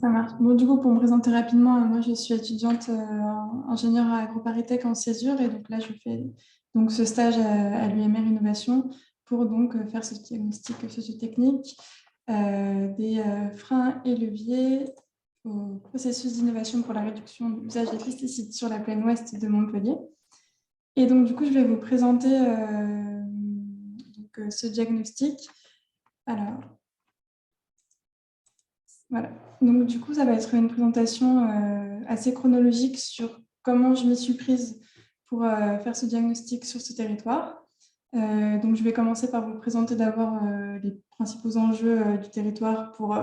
Ça marche. Bon, du coup, pour me présenter rapidement, moi, je suis étudiante ingénieure à AgroParisTech en césure et donc là, je fais donc ce stage à l'UMR Innovation pour donc faire ce diagnostic sociotechnique des freins et leviers au processus d'innovation pour la réduction de l'usage des pesticides sur la plaine ouest de Montpellier. Et donc, du coup, je vais vous présenter ce diagnostic. Alors, voilà. Donc, du coup, ça va être une présentation assez chronologique sur comment je m'y suis prise pour faire ce diagnostic sur ce territoire. Donc, je vais commencer par vous présenter d'abord les principaux enjeux du territoire pour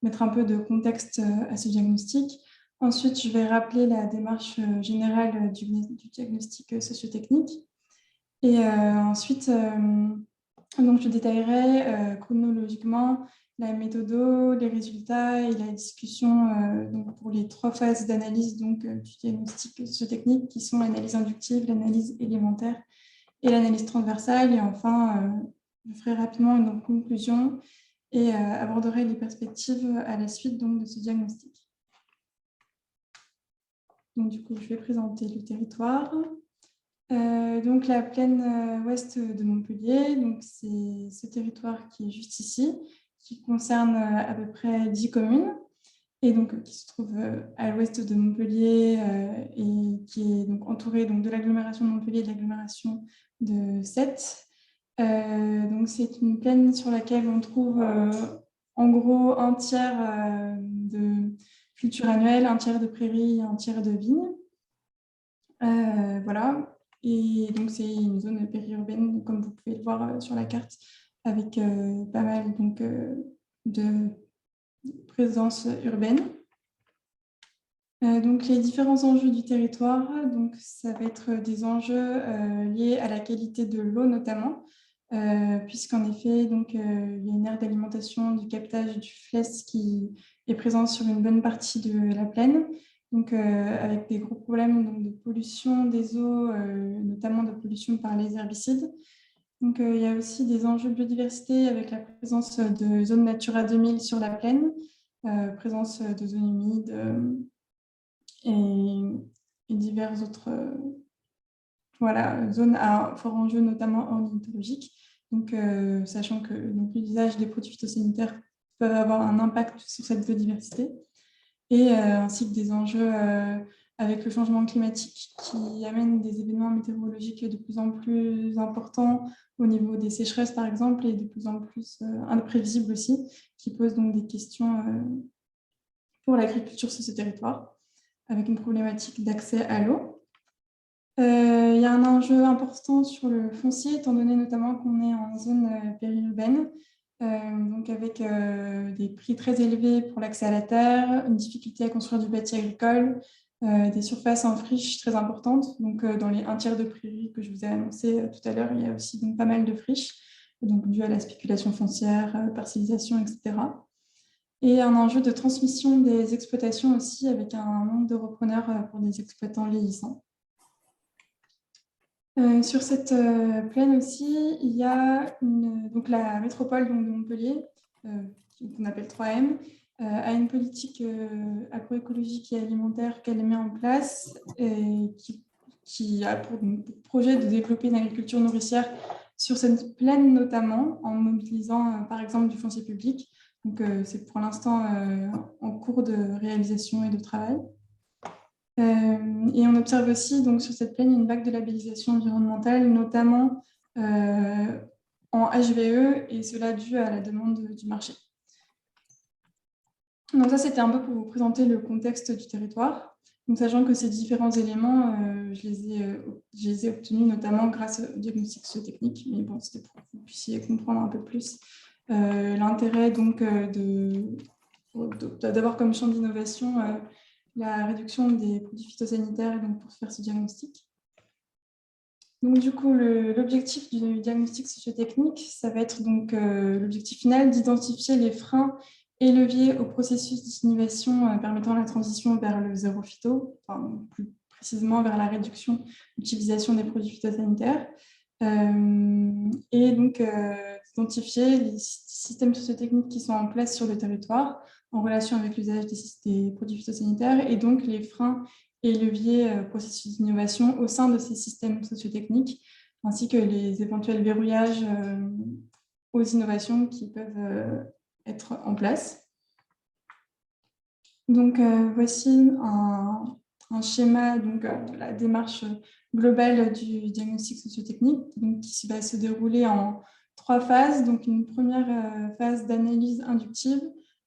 mettre un peu de contexte à ce diagnostic. Ensuite, je vais rappeler la démarche générale du diagnostic sociotechnique. Et ensuite, donc je détaillerai chronologiquement la méthode, les résultats et la discussion donc pour les 3 phases d'analyse du diagnostic sociotechnique qui sont l'analyse inductive, l'analyse élémentaire et l'analyse transversale. Et enfin, je ferai rapidement une conclusion et aborderai les perspectives à la suite donc, de ce diagnostic. Donc, du coup, je vais présenter le territoire. Donc la plaine ouest de Montpellier, c'est ce territoire qui est juste ici, qui concerne à peu près 10 communes et donc qui se trouve à l'ouest de Montpellier et qui est donc entouré donc, de l'agglomération de Montpellier et de l'agglomération de Sète. Donc c'est une plaine sur laquelle on trouve en gros un tiers de culture annuelle, un tiers de prairies, un tiers de vignes. Voilà. Et donc, c'est une zone périurbaine, comme vous pouvez le voir sur la carte, avec pas mal de présence urbaine. Donc, les différents enjeux du territoire, donc, ça va être des enjeux liés à la qualité de l'eau notamment, puisqu'en effet, donc, il y a une aire d'alimentation du captage du Flès qui est présente sur une bonne partie de la plaine. Donc, avec des gros problèmes donc, de pollution des eaux, notamment de pollution par les herbicides. Donc, il y a aussi des enjeux de biodiversité avec la présence de zones Natura 2000 sur la plaine, présence de zones humides et divers autres voilà, zones à fort enjeu, notamment ornithologiques. Donc, sachant que l'usage des produits phytosanitaires peuvent avoir un impact sur cette biodiversité. Et ainsi que des enjeux avec le changement climatique qui amène des événements météorologiques de plus en plus importants au niveau des sécheresses, par exemple, et de plus en plus imprévisibles aussi, qui posent donc des questions pour l'agriculture sur ce territoire, avec une problématique d'accès à l'eau. Il y a un enjeu important sur le foncier, étant donné notamment qu'on est en zone périurbaine, donc avec des prix très élevés pour l'accès à la terre, une difficulté à construire du bâti agricole, des surfaces en friche très importantes. Donc, dans les 1/3 de prairies que je vous ai annoncé tout à l'heure, il y a aussi donc, pas mal de friches, donc dû à la spéculation foncière, parcellisation, etc. Et un enjeu de transmission des exploitations aussi, avec un nombre de repreneurs pour des exploitants vieillissants. Sur cette plaine aussi, il y a donc la métropole donc, de Montpellier, qu'on appelle 3M, a une politique agroécologique et alimentaire qu'elle met en place et qui a pour projet de développer une agriculture nourricière sur cette plaine notamment, en mobilisant par exemple du foncier public. Donc c'est pour l'instant en cours de réalisation et de travail. Et on observe aussi donc, sur cette plaine une vague de labellisation environnementale, notamment en HVE, et cela dû à la demande du marché. Donc ça, c'était un peu pour vous présenter le contexte du territoire. Donc, sachant que ces différents éléments, je les ai obtenus notamment grâce au diagnostic sociotechnique, mais bon, c'était pour que vous puissiez comprendre un peu plus l'intérêt donc d'avoir comme champ d'innovation la réduction des produits phytosanitaires donc pour faire ce diagnostic. Donc, du coup, l'objectif du diagnostic sociotechnique, ça va être donc l'objectif final d'identifier les freins et leviers au processus d'innovation permettant la transition vers le zéro phyto, enfin, plus précisément vers la réduction de l'utilisation des produits phytosanitaires, et donc d'identifier les systèmes sociotechniques qui sont en place sur le territoire, en relation avec l'usage des produits phytosanitaires et donc les freins et leviers processus d'innovation au sein de ces systèmes sociotechniques, ainsi que les éventuels verrouillages aux innovations qui peuvent être en place. Donc, voici un schéma de la démarche globale du diagnostic sociotechnique donc, qui va se dérouler en 3 phases. Donc, une première phase d'analyse inductive,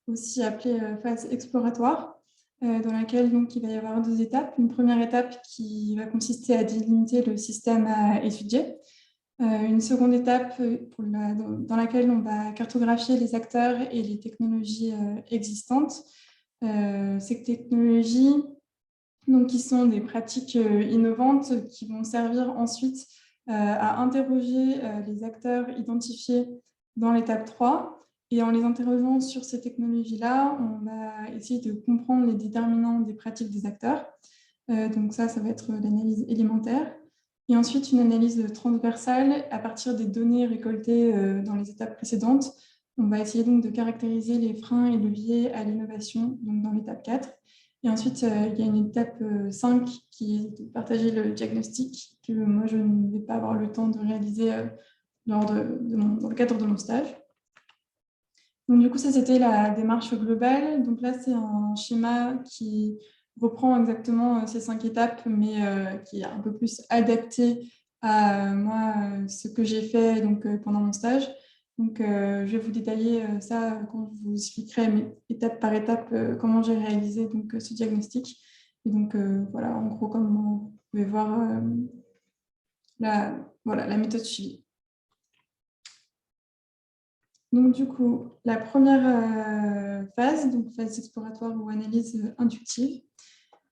aussi appelée phase exploratoire, dans laquelle donc, il va y avoir 2 étapes. Une première étape qui va consister à délimiter le système à étudier. Une seconde étape dans laquelle on va cartographier les acteurs et les technologies existantes. Ces technologies donc, qui sont des pratiques innovantes qui vont servir ensuite à interroger les acteurs identifiés dans l'étape 3. Et en les interrogeant sur ces technologies-là, on va essayer de comprendre les déterminants des pratiques des acteurs. Donc ça va être l'analyse élémentaire. Et ensuite, une analyse transversale à partir des données récoltées dans les étapes précédentes. On va essayer donc de caractériser les freins et leviers à l'innovation donc dans l'étape 4. Et ensuite, il y a une étape 5 qui est de partager le diagnostic que moi, je ne vais pas avoir le temps de réaliser dans le cadre de mon stage. Donc, du coup, ça, c'était la démarche globale. Donc là, c'est un schéma qui reprend exactement ces 5 étapes, mais qui est un peu plus adapté à moi, ce que j'ai fait donc, pendant mon stage. Donc, je vais vous détailler ça quand je vous expliquerai étape par étape comment j'ai réalisé donc, ce diagnostic. Et donc, voilà, en gros, comme vous pouvez voir la méthode suivie. Donc, du coup, la première phase, donc phase exploratoire ou analyse inductive.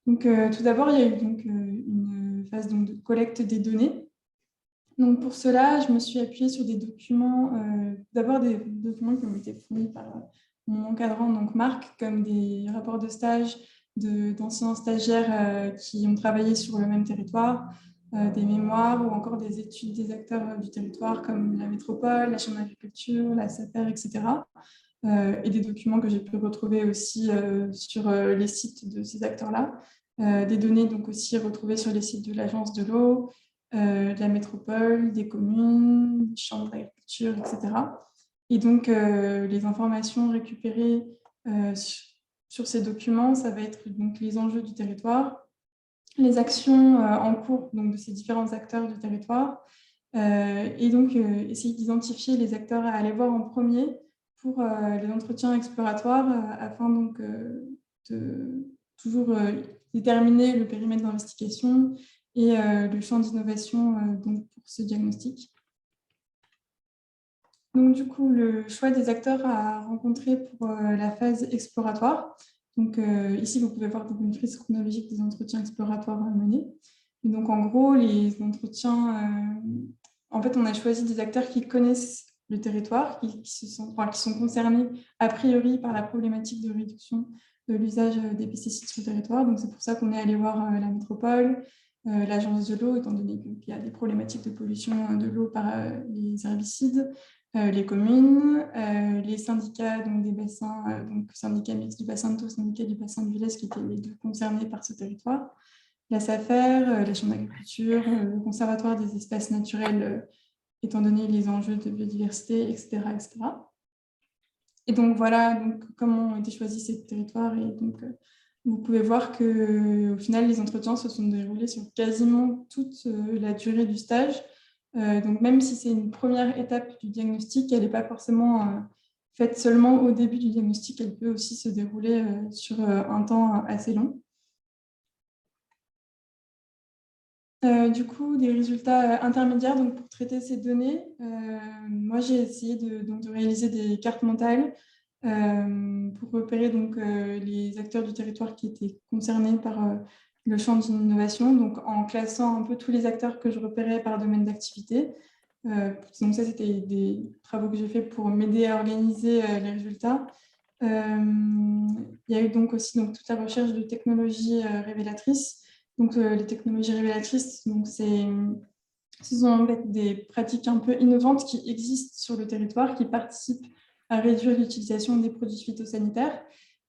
Donc, tout d'abord, il y a eu donc, une phase donc, de collecte des données. Donc, pour cela, je me suis appuyée sur des documents, d'abord des documents qui ont été fournis par mon encadrant, donc Marc, comme des rapports de stage d'anciens stagiaires qui ont travaillé sur le même territoire, des mémoires ou encore des études des acteurs du territoire comme la métropole, la chambre d'agriculture, la SAPER, etc. Et des documents que j'ai pu retrouver aussi sur les sites de ces acteurs-là. Des données donc aussi retrouvées sur les sites de l'Agence de l'eau, de la métropole, des communes, des chambres d'agriculture, etc. Et donc, les informations récupérées sur ces documents, ça va être donc, les enjeux du territoire, les actions en cours donc, de ces différents acteurs du territoire, et donc essayer d'identifier les acteurs à aller voir en premier pour les entretiens exploratoires afin donc, de toujours déterminer le périmètre d'investigation et le champ d'innovation donc pour ce diagnostic. Donc, du coup, le choix des acteurs à rencontrer pour la phase exploratoire. Donc, ici, vous pouvez voir une frise chronologique des entretiens exploratoires menés. Et donc, en gros, les entretiens, en fait, on a choisi des acteurs qui connaissent le territoire, qui sont concernés a priori par la problématique de réduction de l'usage des pesticides sur le territoire. Donc, c'est pour ça qu'on est allé voir la métropole, l'agence de l'eau, étant donné qu'il y a des problématiques de pollution de l'eau par les herbicides, les communes, les syndicats donc des bassins, donc syndicat mixte du bassin de Thau, syndicat du bassin de Villers, qui étaient les deux concernés par ce territoire, la SAFER, la chambre d'agriculture, le conservatoire des espaces naturels, étant donné les enjeux de biodiversité, etc., etc. Et donc voilà donc, comment ont été choisis ces territoires. Et donc, vous pouvez voir qu'au final, les entretiens se sont déroulés sur quasiment toute la durée du stage. Donc, même si c'est une première étape du diagnostic, elle n'est pas forcément faite seulement au début du diagnostic, elle peut aussi se dérouler sur un temps assez long. Du coup, des résultats intermédiaires donc, pour traiter ces données. Moi, j'ai essayé de réaliser des cartes mentales pour repérer donc, les acteurs du territoire qui étaient concernés par le champ d'innovation, donc en classant un peu tous les acteurs que je repérais par domaine d'activité. Donc ça, c'était des travaux que j'ai fait pour m'aider à organiser les résultats. Il y a eu donc aussi donc, toute la recherche de technologies révélatrices. Donc, les technologies révélatrices, donc ce sont en fait des pratiques un peu innovantes qui existent sur le territoire, qui participent à réduire l'utilisation des produits phytosanitaires.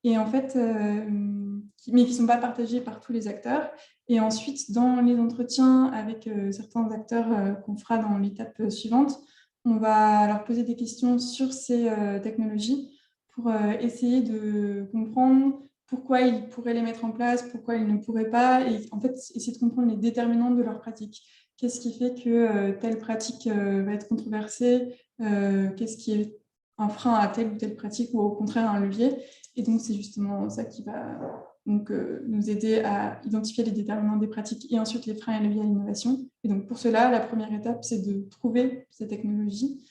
et en fait, mais qui ne sont pas partagés par tous les acteurs. Et ensuite, dans les entretiens avec certains acteurs qu'on fera dans l'étape suivante, on va leur poser des questions sur ces technologies pour essayer de comprendre pourquoi ils pourraient les mettre en place, pourquoi ils ne pourraient pas, et en fait, essayer de comprendre les déterminants de leur pratique. Qu'est-ce qui fait que telle pratique va être controversée, qu'est-ce qui est un frein à telle ou telle pratique, ou au contraire un levier. Et donc, c'est justement ça qui va donc, nous aider à identifier les déterminants des pratiques et ensuite les freins et leviers à l'innovation. Et donc, pour cela, la première étape, c'est de trouver ces technologies.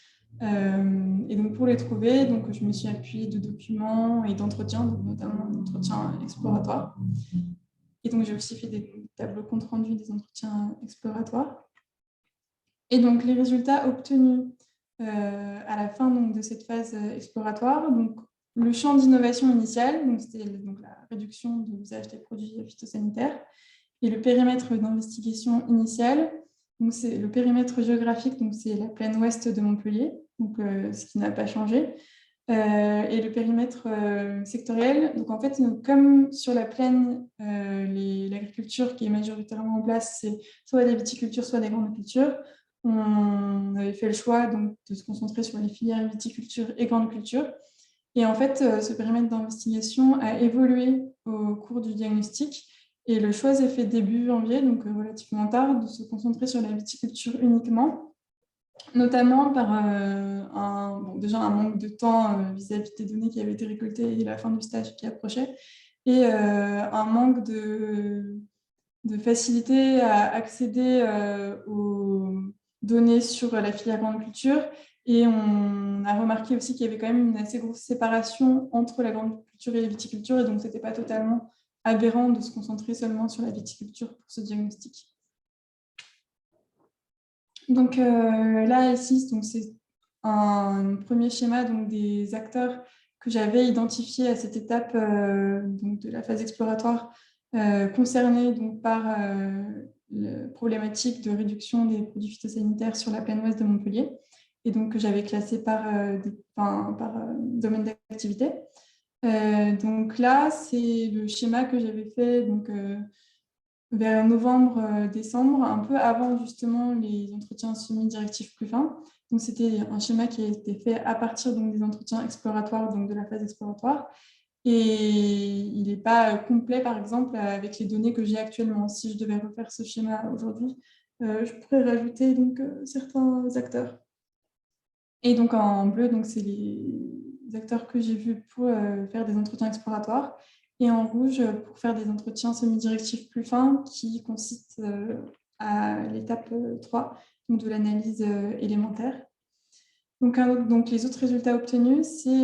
Et donc, pour les trouver, donc, je me suis appuyée de documents et d'entretiens, notamment d'entretiens exploratoires. Et donc, j'ai aussi fait des tableaux compte rendus des entretiens exploratoires. Et donc, les résultats obtenus à la fin donc, de cette phase exploratoire, donc, le champ d'innovation initial, donc c'était donc la réduction de l'usage des produits phytosanitaires, et le périmètre d'investigation initial, donc c'est le périmètre géographique, donc c'est la plaine ouest de Montpellier, donc ce qui n'a pas changé, et le périmètre sectoriel. Donc en fait, comme sur la plaine, l'agriculture qui est majoritairement en place, c'est soit des viticultures, soit des grandes cultures. On avait fait le choix donc, de se concentrer sur les filières viticulture et grande culture. Et en fait, ce périmètre d'investigation a évolué au cours du diagnostic. Et le choix s'est fait début janvier, donc relativement tard, de se concentrer sur la viticulture uniquement, notamment par déjà un manque de temps vis-à-vis des données qui avaient été récoltées et la fin du stage qui approchait, et un manque de facilité à accéder aux données sur la filière grande culture. Et on a remarqué aussi qu'il y avait quand même une assez grosse séparation entre la grande culture et la viticulture, et donc ce n'était pas totalement aberrant de se concentrer seulement sur la viticulture pour ce diagnostic. Donc là, ici, c'est un premier schéma donc, des acteurs que j'avais identifiés à cette étape donc, de la phase exploratoire concernés donc, par la problématique de réduction des produits phytosanitaires sur la plaine ouest de Montpellier, et donc que j'avais classé par domaine d'activité. Donc là, c'est le schéma que j'avais fait donc, vers novembre-décembre, un peu avant justement les entretiens semi-directifs plus fins. Donc c'était un schéma qui a été fait à partir donc, des entretiens exploratoires, donc de la phase exploratoire. Et il n'est pas complet, par exemple, avec les données que j'ai actuellement. Si je devais refaire ce schéma aujourd'hui, je pourrais rajouter donc, certains acteurs. Et donc en bleu, c'est les acteurs que j'ai vus pour faire des entretiens exploratoires. Et en rouge, pour faire des entretiens semi-directifs plus fins qui consistent à l'étape 3, donc de l'analyse élémentaire. Donc les autres résultats obtenus, c'est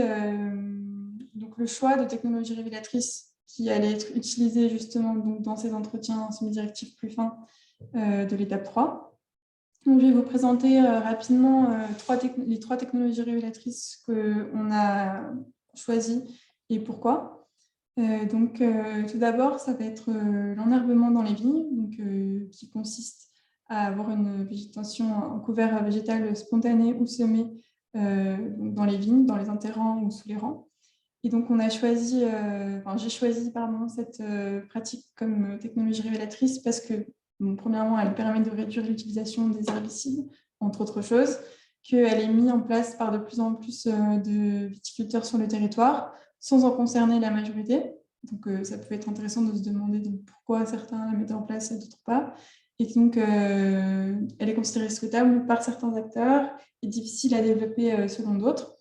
donc le choix de technologies révélatrices qui allaient être utilisées justement donc, dans ces entretiens semi-directifs plus fins de l'étape 3. Donc, je vais vous présenter rapidement les trois technologies révélatrices qu'on a choisies et pourquoi. Tout d'abord, ça va être l'enherbement dans les vignes, donc, qui consiste à avoir une végétation, un couvert végétal spontané ou semé dans les vignes, dans les interrants ou sous les rangs. Et donc, j'ai choisi cette pratique comme technologie révélatrice parce que, premièrement, elle permet de réduire l'utilisation des herbicides, entre autres choses, qu'elle est mise en place par de plus en plus de viticulteurs sur le territoire, sans en concerner la majorité. Donc, ça peut être intéressant de se demander pourquoi certains la mettent en place et d'autres pas. Et donc, elle est considérée souhaitable par certains acteurs et difficile à développer selon d'autres.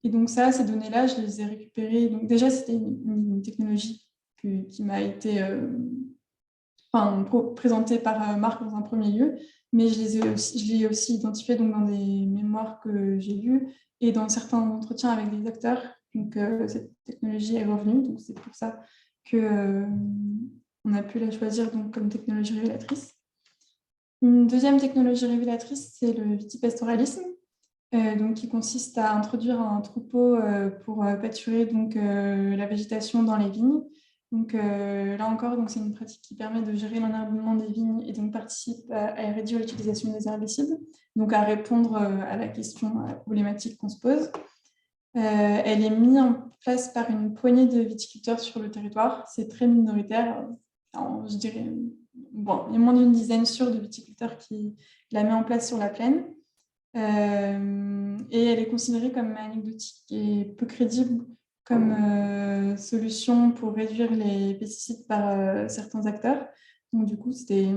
Et donc ça, ces données-là, je les ai récupérées. Donc déjà, c'était une technologie qui m'a été présentée par Marc dans un premier lieu, mais je l'ai aussi identifiée donc, dans des mémoires que j'ai lues et dans certains entretiens avec des acteurs. Donc cette technologie est revenue, donc c'est pour ça qu'on a pu la choisir donc, comme technologie révélatrice. Une deuxième technologie révélatrice, c'est le vitipastoralisme. Donc, qui consiste à introduire un troupeau pour pâturer donc, la végétation dans les vignes. Donc, là encore, c'est une pratique qui permet de gérer l'enherbement des vignes et donc participe à réduire l'utilisation des herbicides, donc à répondre à la question, à la problématique qu'on se pose. Elle est mise en place par une poignée de viticulteurs sur le territoire. C'est très minoritaire. Alors, je dirais, bon, il y a moins d'une dizaine sûre de viticulteurs qui la met en place sur la plaine. Et elle est considérée comme anecdotique et peu crédible comme solution pour réduire les pesticides par certains acteurs. Donc, du coup, c'était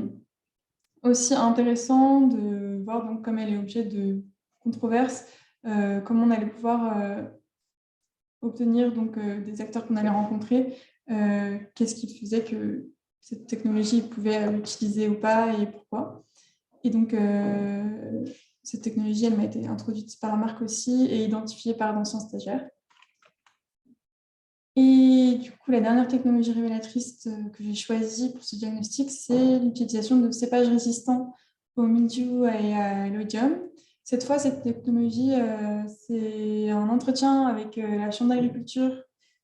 aussi intéressant de voir, donc, comme elle est objet de controverses, comment on allait pouvoir obtenir des acteurs qu'on allait rencontrer, qu'est-ce qui faisait que cette technologie pouvait l'utiliser ou pas et pourquoi. Et donc, cette technologie, elle m'a été introduite par Marc aussi et identifiée par d'anciens stagiaires. Et du coup, la dernière technologie révélatrice que j'ai choisie pour ce diagnostic, c'est l'utilisation de cépages résistants au mildiou et à l'oïdium. Cette fois, cette technologie, c'est un entretien avec la Chambre d'agriculture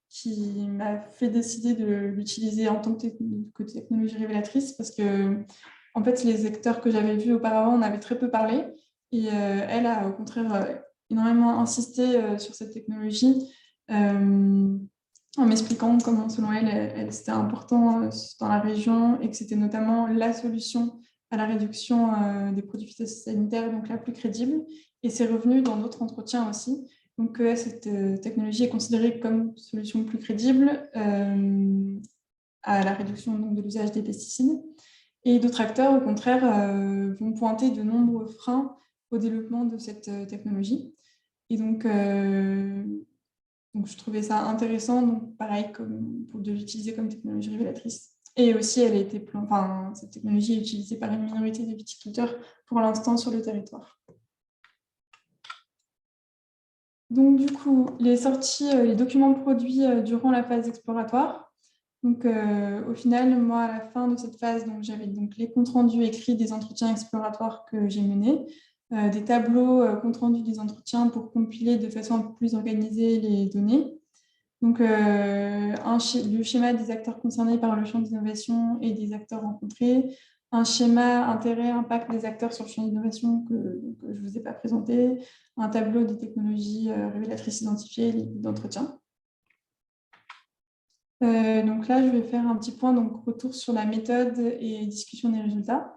qui m'a fait décider de l'utiliser en tant que technologie révélatrice parce que, en fait, les acteurs que j'avais vus auparavant en avaient très peu parlé. Et elle a, au contraire, énormément insisté sur cette technologie. En m'expliquant comment, selon elle, c'était important dans la région et que c'était notamment la solution à la réduction des produits phytosanitaires, donc la plus crédible. Et c'est revenu dans d'autres entretiens aussi. Donc, cette technologie est considérée comme solution plus crédible à la réduction donc, de l'usage des pesticides. Et d'autres acteurs, au contraire, vont pointer de nombreux freins au développement de cette technologie. Et donc, je trouvais ça intéressant, donc pareil, de l'utiliser comme technologie révélatrice. Et aussi, cette technologie est utilisée par une minorité de viticulteurs pour l'instant sur le territoire. Donc, du coup, les documents produits durant la phase exploratoire. Donc, au final, moi, à la fin de cette phase, j'avais les comptes rendus écrits des entretiens exploratoires que j'ai menés, des tableaux comptes rendus des entretiens pour compiler de façon un peu plus organisée les données. Donc, le schéma des acteurs concernés par le champ d'innovation et des acteurs rencontrés, un schéma intérêt, impact des acteurs sur le champ d'innovation que je ne vous ai pas présenté, un tableau des technologies révélatrices identifiées, les guides d'entretien. Donc là, je vais faire un petit point, retour sur la méthode et discussion des résultats.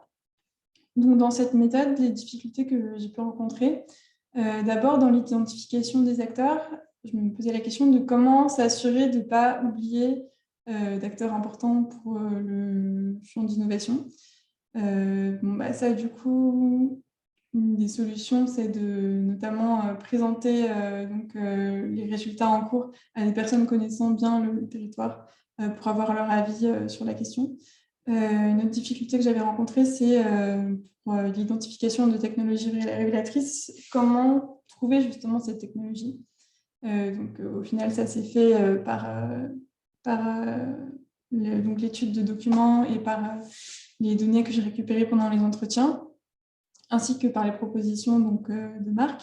Donc, dans cette méthode, les difficultés que j'ai pu rencontrer, d'abord dans l'identification des acteurs, je me posais la question de comment s'assurer de ne pas oublier d'acteurs importants pour le champ d'innovation. Ça, du coup, une des solutions, c'est de notamment présenter les résultats en cours à des personnes connaissant bien le territoire pour avoir leur avis sur la question. Une autre difficulté que j'avais rencontrée, c'est pour l'identification de technologies révélatrices, comment trouver justement cette technologie. Au final, ça s'est fait par l'étude de documents et par les données que j'ai récupérées pendant les entretiens, ainsi que par les propositions de Marc.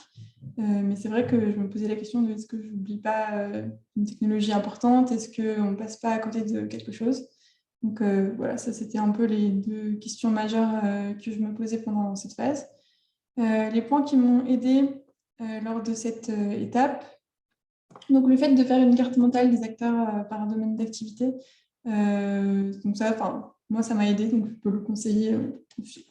Mais c'est vrai que je me posais la question de est-ce que je n'oublie pas une technologie importante, est-ce qu'on ne passe pas à côté de quelque chose. Donc voilà, ça c'était un peu les deux questions majeures que je me posais pendant cette phase. Les points qui m'ont aidée lors de cette étape, donc le fait de faire une carte mentale des acteurs par domaine d'activité, donc ça, moi ça m'a aidé, donc je peux le conseiller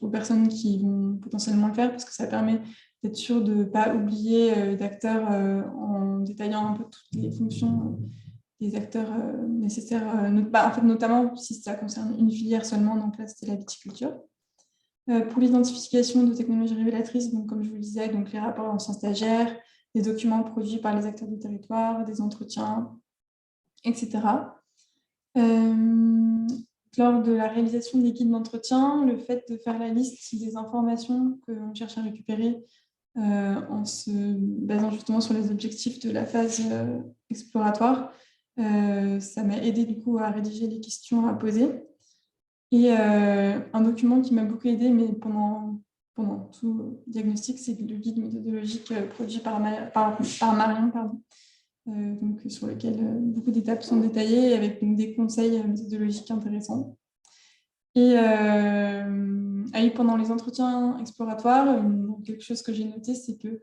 aux personnes qui vont potentiellement le faire parce que ça permet d'être sûr de ne pas oublier d'acteurs en détaillant un peu toutes les fonctions des acteurs nécessaires, en fait, notamment si ça concerne une filière seulement, donc là c'était la viticulture. Pour l'identification de technologies révélatrices, donc comme je vous le disais, donc les rapports d'anciens stagiaires, des documents produits par les acteurs du territoire, des entretiens, etc. Lors de la réalisation des guides d'entretien, le fait de faire la liste des informations qu'on cherche à récupérer en se basant justement sur les objectifs de la phase exploratoire, ça m'a aidé du coup à rédiger les questions à poser. Et un document qui m'a beaucoup aidé, mais pendant tout le diagnostic, c'est le guide méthodologique produit par Marion, sur lequel beaucoup d'étapes sont détaillées avec des conseils méthodologiques intéressants. Et pendant les entretiens exploratoires, quelque chose que j'ai noté, c'est que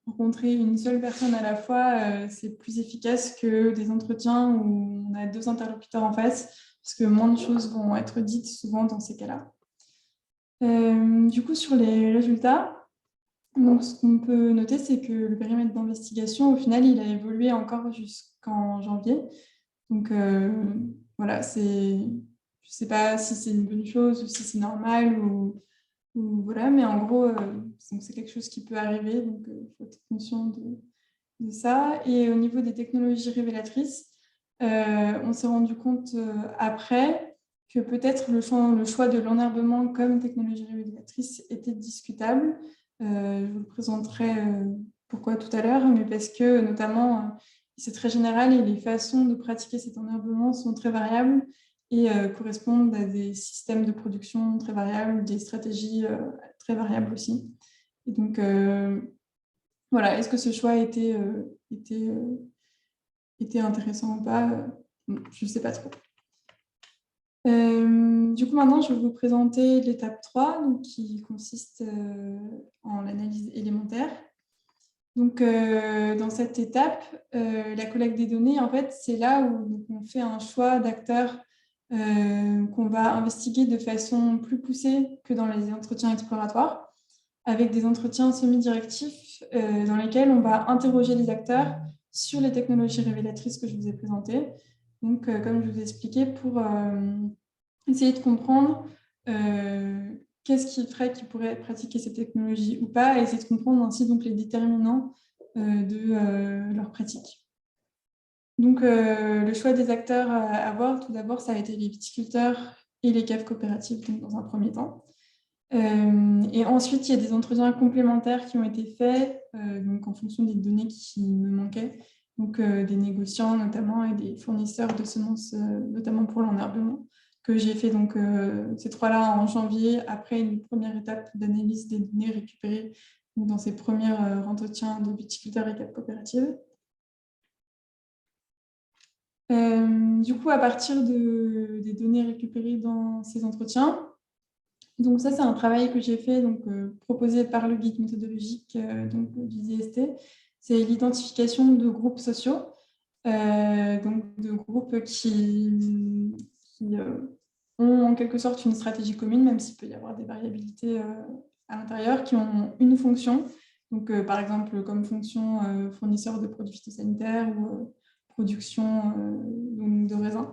rencontrer une seule personne à la fois, c'est plus efficace que des entretiens où on a 2 interlocuteurs en face, parce que moins de choses vont être dites souvent dans ces cas-là. Du coup, sur les résultats, donc, ce qu'on peut noter, c'est que le périmètre d'investigation, au final, il a évolué encore jusqu'en janvier. Donc, voilà, je ne sais pas si c'est une bonne chose ou si c'est normal, voilà, mais en gros, c'est quelque chose qui peut arriver, donc il faut être conscient de ça. Et au niveau des technologies révélatrices, on s'est rendu compte après que peut-être le choix de l'enherbement comme technologie révélatrice était discutable. Je vous le présenterai pourquoi tout à l'heure, mais parce que notamment, c'est très général et les façons de pratiquer cet enherbement sont très variables et correspondent à des systèmes de production très variables, des stratégies très variables aussi. Et donc, voilà, est-ce que ce choix était intéressant ou pas? Je ne sais pas trop. Du coup, maintenant, je vais vous présenter l'étape 3, donc, qui consiste en l'analyse élémentaire. Donc, dans cette étape, la collecte des données, en fait, c'est là où on fait un choix d'acteurs qu'on va investiguer de façon plus poussée que dans les entretiens exploratoires, avec des entretiens semi-directifs dans lesquels on va interroger les acteurs sur les technologies révélatrices que je vous ai présentées. Donc, comme je vous ai expliqué, pour essayer de comprendre qu'est-ce qui ferait qu'ils pourraient pratiquer ces technologies ou pas, et essayer de comprendre ainsi donc, les déterminants de leur pratique. Donc, le choix des acteurs à voir, tout d'abord, ça a été les viticulteurs et les caves coopératives, donc, dans un premier temps. Et ensuite, il y a des entretiens complémentaires qui ont été faits donc en fonction des données qui me manquaient, donc des négociants notamment et des fournisseurs de semences, notamment pour l'enherbement, que j'ai fait donc, ces 3-là en janvier, après une première étape d'analyse des données récupérées donc, dans ces premiers entretiens de viticulteurs et caves coopératives. Du coup, à partir des données récupérées dans ces entretiens, donc ça, c'est un travail que j'ai fait, donc, proposé par le guide méthodologique donc, du DST. C'est l'identification de groupes sociaux, donc de groupes qui ont en quelque sorte une stratégie commune, même s'il peut y avoir des variabilités à l'intérieur, qui ont une fonction. Donc, par exemple, comme fonction fournisseur de produits phytosanitaires ou production donc de raisins.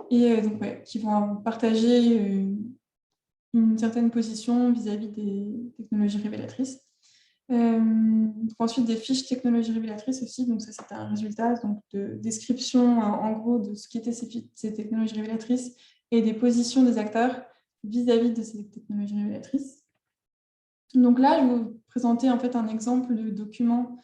Et donc, ouais, qui vont partager une certaine position vis-à-vis des technologies révélatrices. Ensuite, des fiches technologies révélatrices aussi. Donc, ça, c'était un résultat donc, de description, en gros, de ce qu'étaient ces technologies révélatrices et des positions des acteurs vis-à-vis de ces technologies révélatrices. Donc là, je vais vous présenter en fait un exemple de document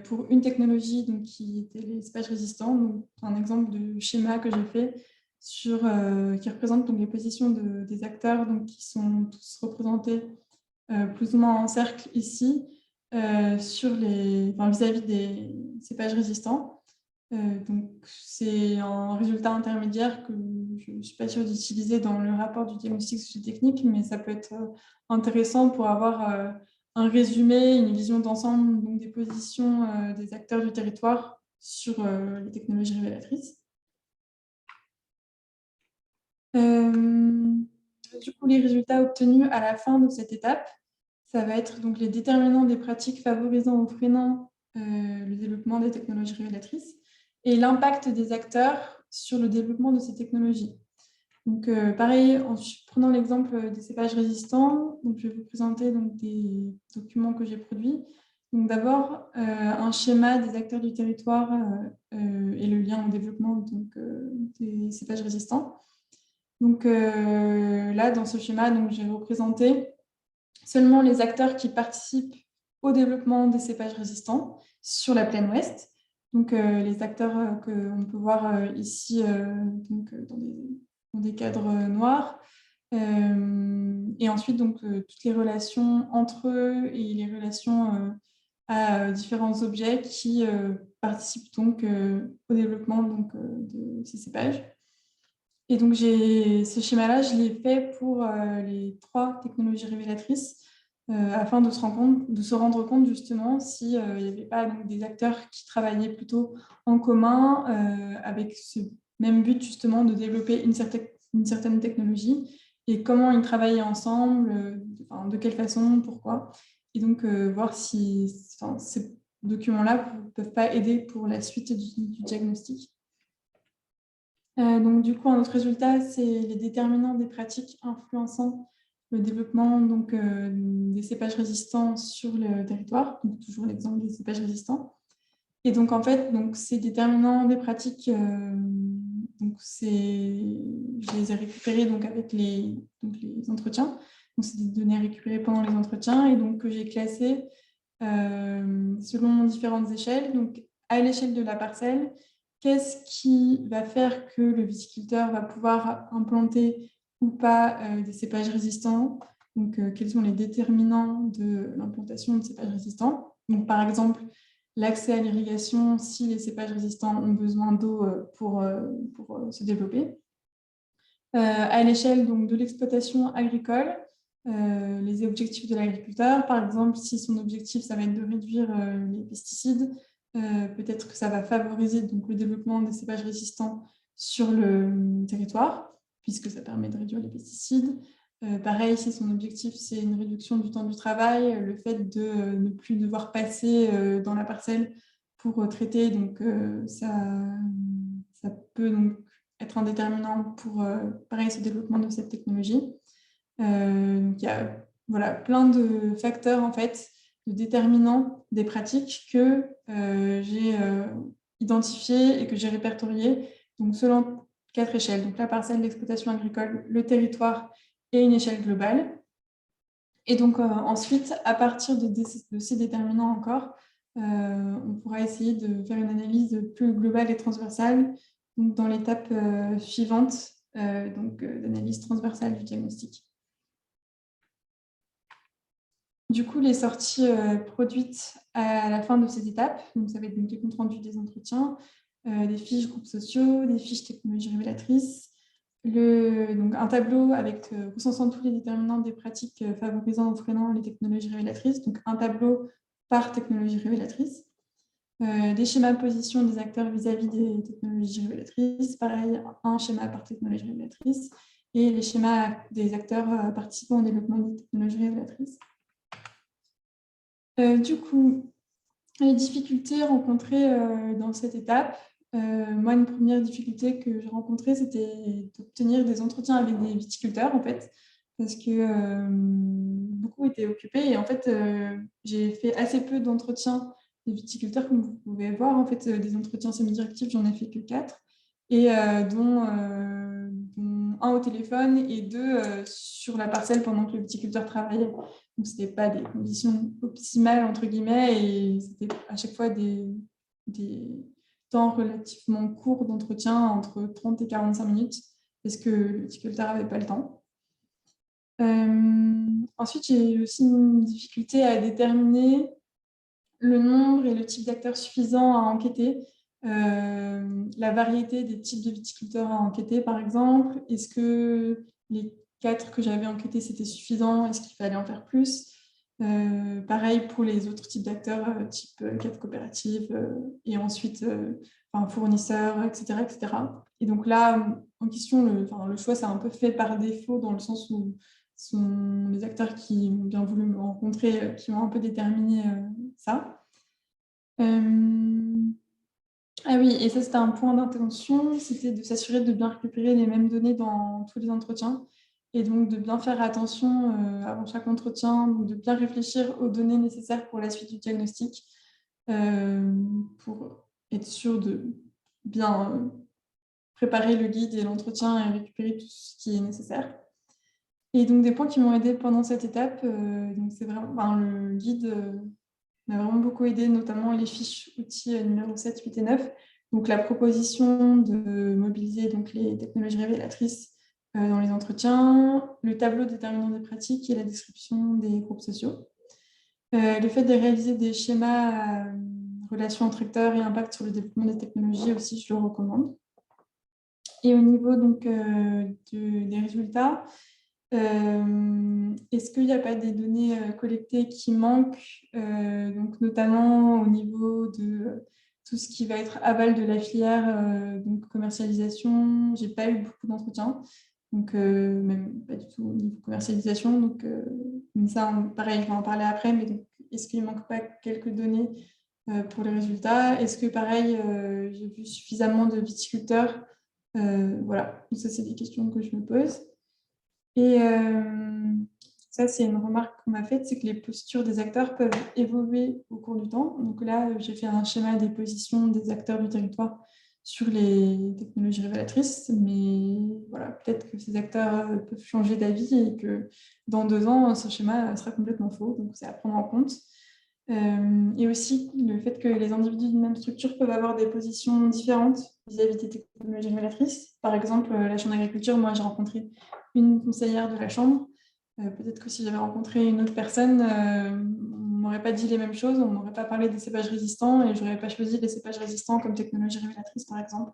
pour une technologie donc, qui était les cépages résistants. Donc, un exemple de schéma que j'ai fait qui représente donc, les positions des acteurs donc, qui sont tous représentés plus ou moins en cercle ici vis-à-vis des cépages résistants. Donc, c'est un résultat intermédiaire que je ne suis pas sûre d'utiliser dans le rapport du diagnostic socio-technique, mais ça peut être intéressant pour avoir un résumé, une vision d'ensemble donc des positions des acteurs du territoire sur les technologies révélatrices. Du coup, les résultats obtenus à la fin de cette étape, ça va être donc les déterminants des pratiques favorisant ou freinant le développement des technologies révélatrices et l'impact des acteurs sur le développement de ces technologies. Donc, pareil, en prenant l'exemple des cépages résistants, donc, je vais vous présenter donc, des documents que j'ai produits. Donc, d'abord, un schéma des acteurs du territoire et le lien au développement donc, des cépages résistants. Donc, là, dans ce schéma, j'ai représenté seulement les acteurs qui participent au développement des cépages résistants sur la plaine ouest. Donc, les acteurs qu'on peut voir ici donc, dans des cadres noirs. Et ensuite, donc, toutes les relations entre eux et les relations à différents objets qui participent donc au développement donc, de ces cépages. Et donc, ce schéma-là, je l'ai fait pour les 3 technologies révélatrices. afin de se rendre compte justement s'il n'y avait pas donc, des acteurs qui travaillaient plutôt en commun avec ce même but justement de développer une certaine technologie et comment ils travaillaient ensemble, de quelle façon, pourquoi. Et donc voir si ces documents-là ne peuvent pas aider pour la suite du diagnostic. Donc, du coup, un autre résultat, c'est les déterminants des pratiques influençant le développement donc, des cépages résistants sur le territoire. Donc, toujours l'exemple des cépages résistants. Et donc, en fait, donc, ces déterminants des pratiques, je les ai récupérés donc, avec les entretiens. Donc, c'est des données récupérées pendant les entretiens et donc que j'ai classées selon différentes échelles. Donc, à l'échelle de la parcelle, qu'est-ce qui va faire que le viticulteur va pouvoir implanter ou pas des cépages résistants? Donc, quels sont les déterminants de l'implantation de cépages résistants? Donc, par exemple, l'accès à l'irrigation si les cépages résistants ont besoin d'eau pour se développer. À l'échelle donc, de l'exploitation agricole, les objectifs de l'agriculteur, par exemple, si son objectif, ça va être de réduire les pesticides, peut-être que ça va favoriser donc, le développement des cépages résistants sur le territoire, puisque ça permet de réduire les pesticides. Pareil, si son objectif, c'est une réduction du temps du travail, le fait de ne plus devoir passer dans la parcelle pour traiter, donc ça peut donc être un déterminant pour pareil, ce développement de cette technologie. Donc, il y a voilà, plein de facteurs en fait, de déterminants des pratiques que j'ai identifiés et que j'ai répertoriés donc, selon 4 échelles. Donc, la parcelle d'exploitation agricole, le territoire et une échelle globale. Et donc ensuite, à partir de ces déterminants encore, on pourra essayer de faire une analyse plus globale et transversale donc dans l'étape suivante d'analyse transversale du diagnostic. Du coup, les sorties produites à la fin de cette étape, donc ça va être donc les comptes rendus des entretiens, des fiches groupes sociaux, des fiches technologies révélatrices, donc un tableau avec recensant tous les déterminants des pratiques favorisant ou freinant les technologies révélatrices, donc un tableau par technologie révélatrice, des schémas de position des acteurs vis-à-vis des technologies révélatrices, pareil, un schéma par technologie révélatrice, et les schémas des acteurs participant au développement des technologies révélatrices. Du coup, les difficultés rencontrées dans cette étape, moi, une première difficulté que j'ai rencontrée, c'était d'obtenir des entretiens avec des viticulteurs, en fait, parce que beaucoup étaient occupés. Et en fait, j'ai fait assez peu d'entretiens des viticulteurs, comme vous pouvez voir. En fait, des entretiens semi-directifs, j'en ai fait que 4, et dont un au téléphone et 2 sur la parcelle pendant que le viticulteur travaillait. Donc, ce n'était pas des conditions optimales, entre guillemets, et c'était à chaque fois des temps relativement courts d'entretien, entre 30 et 45 minutes, parce que le viticulteur n'avait pas le temps. Ensuite, j'ai aussi une difficulté à déterminer le nombre et le type d'acteurs suffisants à enquêter, la variété des types de viticulteurs à enquêter, par exemple. Est-ce que les 4 que j'avais enquêtés, c'était suffisant? Est-ce qu'il fallait en faire plus? Pareil pour les autres types d'acteurs, type 4 coopératives, et ensuite fournisseurs, etc., etc. Et donc là, en question, le choix, c'est un peu fait par défaut, dans le sens où ce sont les acteurs qui ont bien voulu me rencontrer, qui ont un peu déterminé ça. Ah oui, et ça, c'était un point d'intention, c'était de s'assurer de bien récupérer les mêmes données dans tous les entretiens, et donc de bien faire attention avant chaque entretien, de bien réfléchir aux données nécessaires pour la suite du diagnostic, pour être sûr de bien préparer le guide et l'entretien et récupérer tout ce qui est nécessaire. Et donc, des points qui m'ont aidé pendant cette étape, donc c'est vraiment, le guide m'a vraiment beaucoup aidé, notamment les fiches outils numéro 7, 8 et 9. Donc, la proposition de mobiliser donc, les technologies révélatrices dans les entretiens, le tableau déterminant des pratiques et la description des groupes sociaux. Le fait de réaliser des schémas relations entre acteurs et impact sur le développement des technologies aussi, je le recommande. Et au niveau donc, des résultats, Est-ce qu'il n'y a pas des données collectées qui manquent, donc notamment au niveau de tout ce qui va être aval de la filière, donc commercialisation? J'ai pas eu beaucoup d'entretiens, donc même pas du tout au niveau commercialisation. Donc, mais ça, pareil, je vais en parler après. Mais donc, est-ce qu'il ne manque pas quelques données pour les résultats? Est-ce que, pareil, j'ai vu suffisamment de viticulteurs? Voilà, donc ça, c'est des questions que je me pose. Et ça, c'est une remarque qu'on m'a faite, c'est que les postures des acteurs peuvent évoluer au cours du temps. Donc là, j'ai fait un schéma des positions des acteurs du territoire sur les technologies révélatrices, mais voilà, peut-être que ces acteurs peuvent changer d'avis et que dans 2 ans, ce schéma sera complètement faux. Donc c'est à prendre en compte. Et aussi le fait que les individus d'une même structure peuvent avoir des positions différentes vis-à-vis des technologies révélatrices. Par exemple, la Chambre d'agriculture, moi j'ai rencontré une conseillère de la Chambre. Peut-être que si j'avais rencontré une autre personne, on ne m'aurait pas dit les mêmes choses, on ne m'aurait pas parlé des cépages résistants et je n'aurais pas choisi les cépages résistants comme technologie révélatrice, par exemple.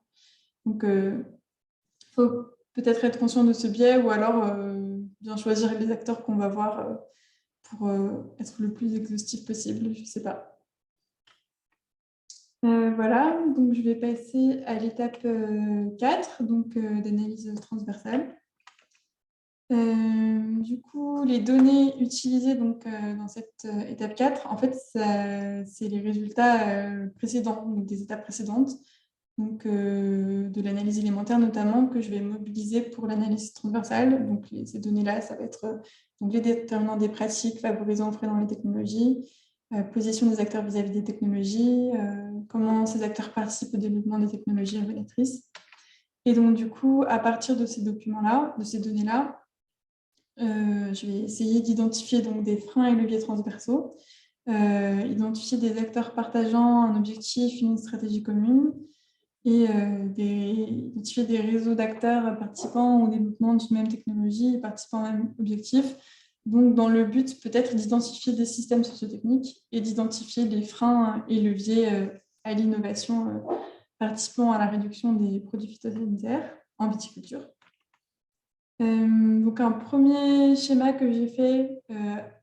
Donc, il faut peut-être être conscient de ce biais ou alors bien choisir les acteurs qu'on va voir pour être le plus exhaustif possible, je ne sais pas. Voilà, donc je vais passer à l'étape 4, donc d'analyse transversale. Du coup, les données utilisées donc, dans cette étape 4, en fait, c'est les résultats précédents, donc des étapes précédentes, donc, de l'analyse élémentaire notamment, que je vais mobiliser pour l'analyse transversale. Donc, ces données-là, ça va être donc, les déterminants des pratiques favorisant ou freinant les technologies, position des acteurs vis-à-vis des technologies, comment ces acteurs participent au développement des technologies révélatrices. Et donc, du coup, à partir de ces documents-là, de ces données-là, je vais essayer d'identifier donc des freins et leviers transversaux, identifier des acteurs partageant un objectif, une stratégie commune, et identifier des réseaux d'acteurs participant au développement d'une même technologie et participant à un même objectif. Donc, dans le but peut-être d'identifier des systèmes sociotechniques et d'identifier les freins et leviers à l'innovation participant à la réduction des produits phytosanitaires en viticulture. Donc un premier schéma que j'ai fait,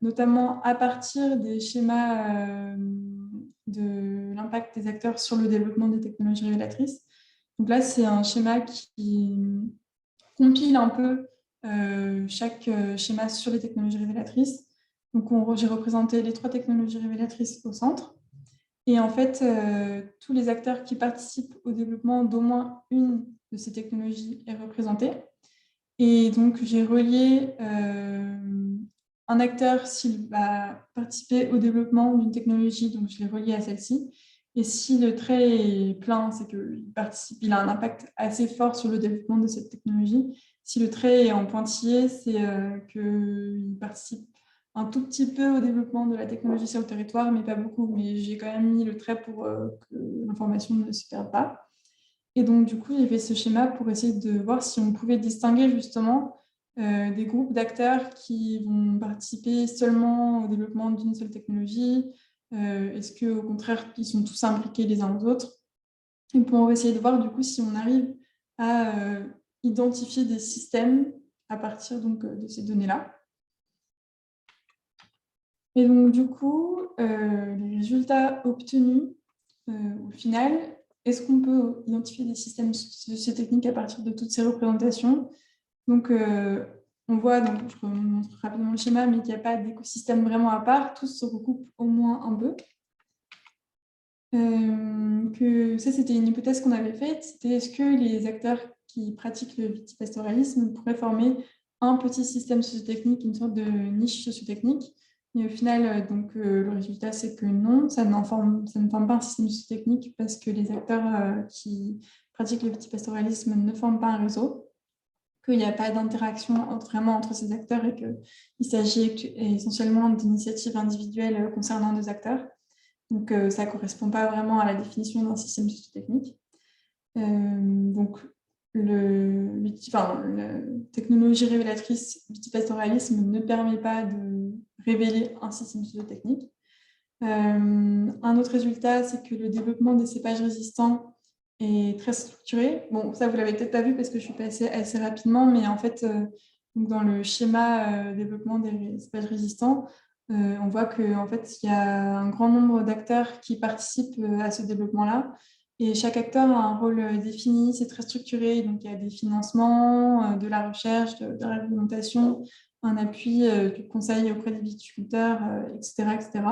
notamment à partir des schémas de l'impact des acteurs sur le développement des technologies révélatrices. Donc là, c'est un schéma qui compile un peu chaque schéma sur les technologies révélatrices. Donc j'ai représenté les 3 technologies révélatrices au centre. Et en fait, tous les acteurs qui participent au développement d'au moins une de ces technologies est représentée. Et donc, j'ai relié un acteur s'il va participer au développement d'une technologie, donc je l'ai relié à celle-ci. Et si le trait est plein, c'est qu'il participe, il a un impact assez fort sur le développement de cette technologie. Si le trait est en pointillé, c'est qu'il participe un tout petit peu au développement de la technologie sur le territoire, mais pas beaucoup. Mais j'ai quand même mis le trait pour que l'information ne se perde pas. Et donc, du coup, j'ai fait ce schéma pour essayer de voir si on pouvait distinguer justement des groupes d'acteurs qui vont participer seulement au développement d'une seule technologie. Est-ce qu'au contraire, ils sont tous imbriqués les uns aux autres? Et pour essayer de voir du coup si on arrive à identifier des systèmes à partir donc, de ces données-là. Et donc, du coup, les résultats obtenus au final, est-ce qu'on peut identifier des systèmes sociotechniques à partir de toutes ces représentations? Donc, on voit, donc, je remontre rapidement le schéma, mais qu'il n'y a pas d'écosystème vraiment à part, tous se recoupent au moins un peu. Que ça, c'était une hypothèse qu'on avait faite, c'était est-ce que les acteurs qui pratiquent le vitivastoralisme pourraient former un petit système sociotechnique, une sorte de niche sociotechnique. Et au final, donc, le résultat, c'est que non, ça ne forme pas un système sociotechnique parce que les acteurs qui pratiquent le vitivastoralisme ne forment pas un réseau, qu'il n'y a pas d'interaction vraiment entre ces acteurs et qu'il s'agit essentiellement d'initiatives individuelles concernant deux acteurs. Donc, ça ne correspond pas vraiment à la définition d'un système sociotechnique. Donc, la technologie révélatrice vitivastoralisme ne permet pas de révéler un système sociotechnique. Un autre résultat, c'est que le développement des cépages résistants est très structuré. Bon, ça, vous ne l'avez peut-être pas vu parce que je suis passée assez rapidement, mais en fait, Donc, dans le schéma développement des cépages résistants, on voit qu'en fait, il y a un grand nombre d'acteurs qui participent à ce développement-là. Et chaque acteur a un rôle défini, c'est très structuré. Donc, il y a des financements, de la recherche, de la réglementation, un appui du conseil auprès des viticulteurs, etc., etc.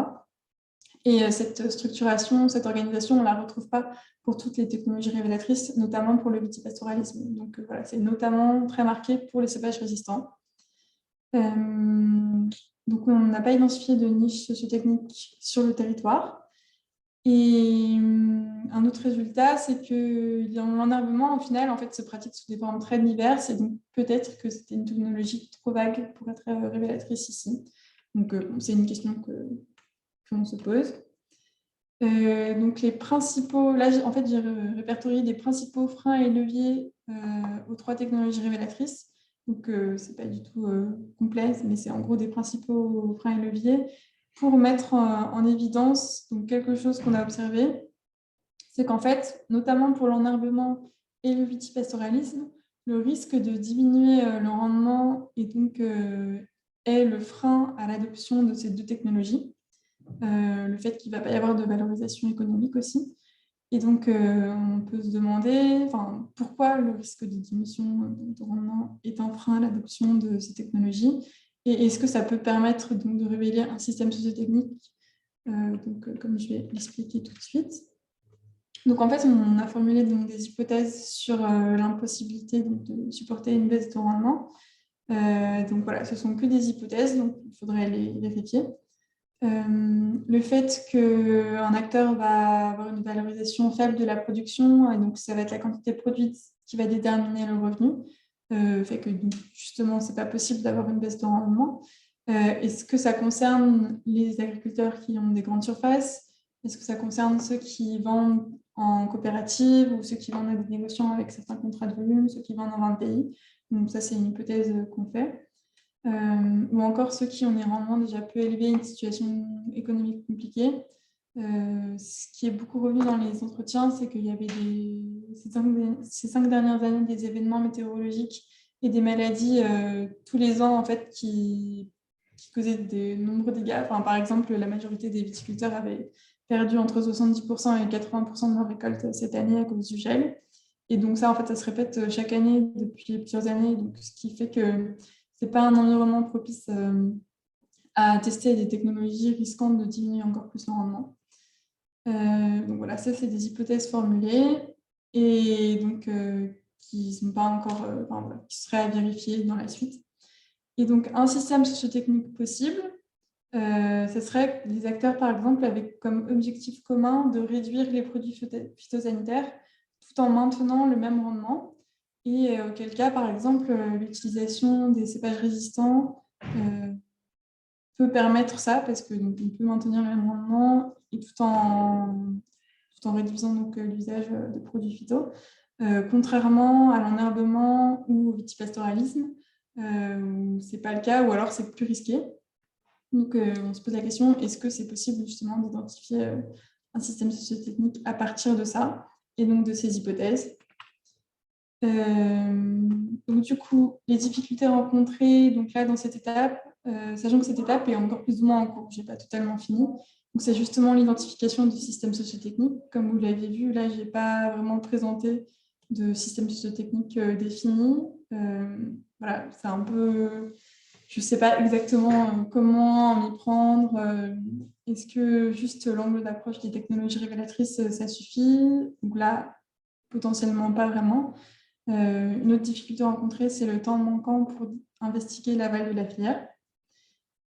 Et cette structuration, cette organisation, on ne la retrouve pas pour toutes les technologies révélatrices, notamment pour le vitivastoralisme. Donc voilà, c'est notamment très marqué pour les cépages résistants. Donc on n'a pas identifié de niche sociotechnique sur le territoire. Et un autre résultat, c'est que l'enherbement, au final, en fait, se pratique sous des formes très diverses. Et donc peut-être que c'était une technologie trop vague pour être révélatrice ici. Donc c'est une question qu'on se pose. Donc les principaux, là en fait j'ai répertorié les principaux freins et leviers aux 3 technologies révélatrices. Donc c'est pas du tout complet, mais c'est en gros des principaux freins et leviers pour mettre en évidence donc, quelque chose qu'on a observé, c'est qu'en fait, notamment pour l'enherbement et le vitivastoralisme, le risque de diminuer le rendement et donc est le frein à l'adoption de ces 2 technologies. Le fait qu'il ne va pas y avoir de valorisation économique aussi. Et donc, on peut se demander pourquoi le risque de diminution de rendement est un frein à l'adoption de ces technologies et est-ce que ça peut permettre donc, de révéler un système sociotechnique comme je vais l'expliquer tout de suite. Donc, en fait, on a formulé donc, des hypothèses sur l'impossibilité de supporter une baisse de rendement. Donc, voilà, ce ne sont que des hypothèses, donc il faudrait les vérifier. Le fait qu'un acteur va avoir une valorisation faible de la production, et donc ça va être la quantité produite qui va déterminer le revenu, fait que donc, justement, ce n'est pas possible d'avoir une baisse de rendement. Est-ce que ça concerne les agriculteurs qui ont des grandes surfaces? Est-ce que ça concerne ceux qui vendent en coopérative ou ceux qui vendent à des négociants avec certains contrats de volume, ceux qui vendent dans 20 pays? Donc ça, c'est une hypothèse qu'on fait. Ou encore ceux qui ont des rendements déjà peu élevés, une situation économique compliquée. Ce qui est beaucoup revenu dans les entretiens, c'est qu'il y avait ces 5 dernières années des événements météorologiques et des maladies tous les ans en fait, qui causaient de nombreux dégâts. Par exemple, la majorité des viticulteurs avaient perdu entre 70% et 80% de leur récolte cette année à cause du gel. Et donc ça, en fait, ça se répète chaque année depuis plusieurs années. Donc, ce qui fait que ce n'est pas un environnement propice à tester des technologies risquant de diminuer encore plus le rendement. Donc voilà, ça, c'est des hypothèses formulées et donc qui sont pas encore, qui seraient à vérifier dans la suite. Et donc, un système sociotechnique possible, ce serait les acteurs, par exemple, avec comme objectif commun de réduire les produits phytosanitaires tout en maintenant le même rendement. Et auquel cas, par exemple, l'utilisation des cépages résistants peut permettre ça, parce qu'on peut maintenir le même rendement et tout en réduisant l'usage de produits phyto. Contrairement à l'enherbement ou au vitivastoralisme, ce n'est pas le cas, ou alors c'est plus risqué. Donc, on se pose la question, est-ce que c'est possible justement d'identifier un système sociotechnique à partir de ça, et donc de ces hypothèses. Donc, du coup, les difficultés rencontrées donc là, dans cette étape, sachant que cette étape est encore plus ou moins en cours, je n'ai pas totalement fini. Donc, c'est justement l'identification du système sociotechnique. Comme vous l'avez vu, là, je n'ai pas vraiment présenté de système sociotechnique défini. Voilà, c'est un peu... Je ne sais pas exactement comment m'y prendre. Est-ce que juste l'angle d'approche des technologies révélatrices, ça suffit? Donc là, potentiellement pas vraiment. Une autre difficulté rencontrée, c'est le temps manquant pour investiguer l'aval de la filière.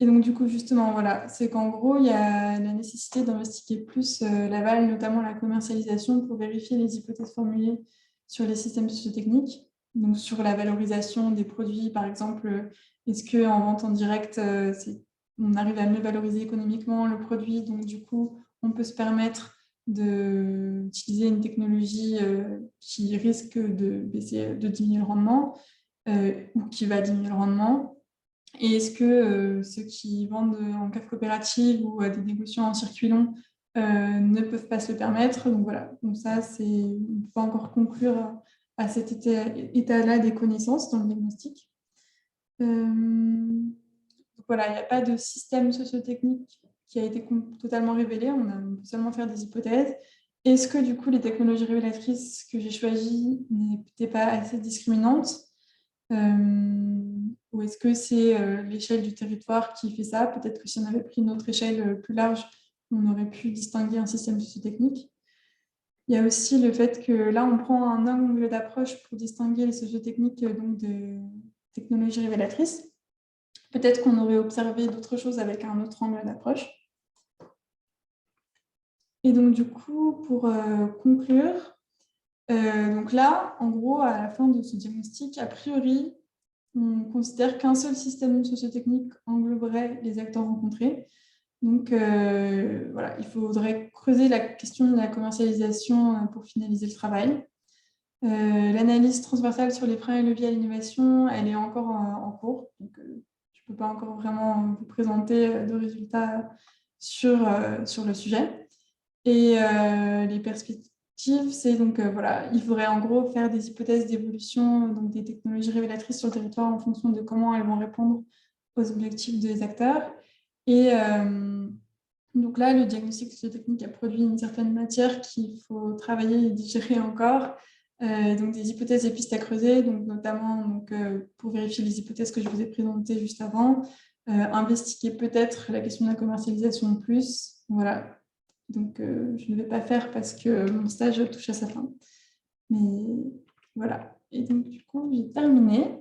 Et donc, du coup, justement, voilà, c'est qu'en gros, il y a la nécessité d'investiguer plus l'aval, notamment la commercialisation, pour vérifier les hypothèses formulées sur les systèmes sociotechniques. Donc, sur la valorisation des produits, par exemple, est-ce qu'en vente en direct, on arrive à mieux valoriser économiquement le produit? Donc, du coup, on peut se permettre d'utiliser une technologie qui risque de diminuer le rendement ou qui va diminuer le rendement. Et est-ce que ceux qui vendent en cave coopérative ou à des négociants en circuit long ne peuvent pas se le permettre? Donc voilà, donc ça, on ne peut pas encore conclure à cet état-là des connaissances dans le diagnostic. Voilà, il n'y a pas de système sociotechnique qui a été totalement révélé, on peut seulement faire des hypothèses. Est-ce que du coup les technologies révélatrices que j'ai choisies n'étaient pas assez discriminantes, ou est-ce que c'est l'échelle du territoire qui fait ça? Peut-être que si on avait pris une autre échelle plus large, on aurait pu distinguer un système sociotechnique. Il y a aussi le fait que là, on prend un angle d'approche pour distinguer les sociotechniques donc de technologies révélatrices. Peut-être qu'on aurait observé d'autres choses avec un autre angle d'approche. Et donc, du coup, pour conclure, donc là, en gros, à la fin de ce diagnostic, a priori, on considère qu'un seul système sociotechnique engloberait les acteurs rencontrés. Donc, voilà, il faudrait creuser la question de la commercialisation pour finaliser le travail. L'analyse transversale sur les freins et leviers à l'innovation, elle est encore en cours. Donc, je ne peux pas encore vraiment vous présenter de résultats sur le sujet. Et les perspectives, c'est donc, voilà, il faudrait en gros faire des hypothèses d'évolution donc des technologies révélatrices sur le territoire en fonction de comment elles vont répondre aux objectifs des acteurs. Et donc là, le diagnostic sociotechnique a produit une certaine matière qu'il faut travailler et digérer encore. Donc des hypothèses et pistes à creuser, donc notamment pour vérifier les hypothèses que je vous ai présentées juste avant, investiguer peut-être la question de la commercialisation de plus. Voilà. Donc je ne vais pas faire parce que mon stage touche à sa fin. Mais voilà. Et donc du coup, j'ai terminé.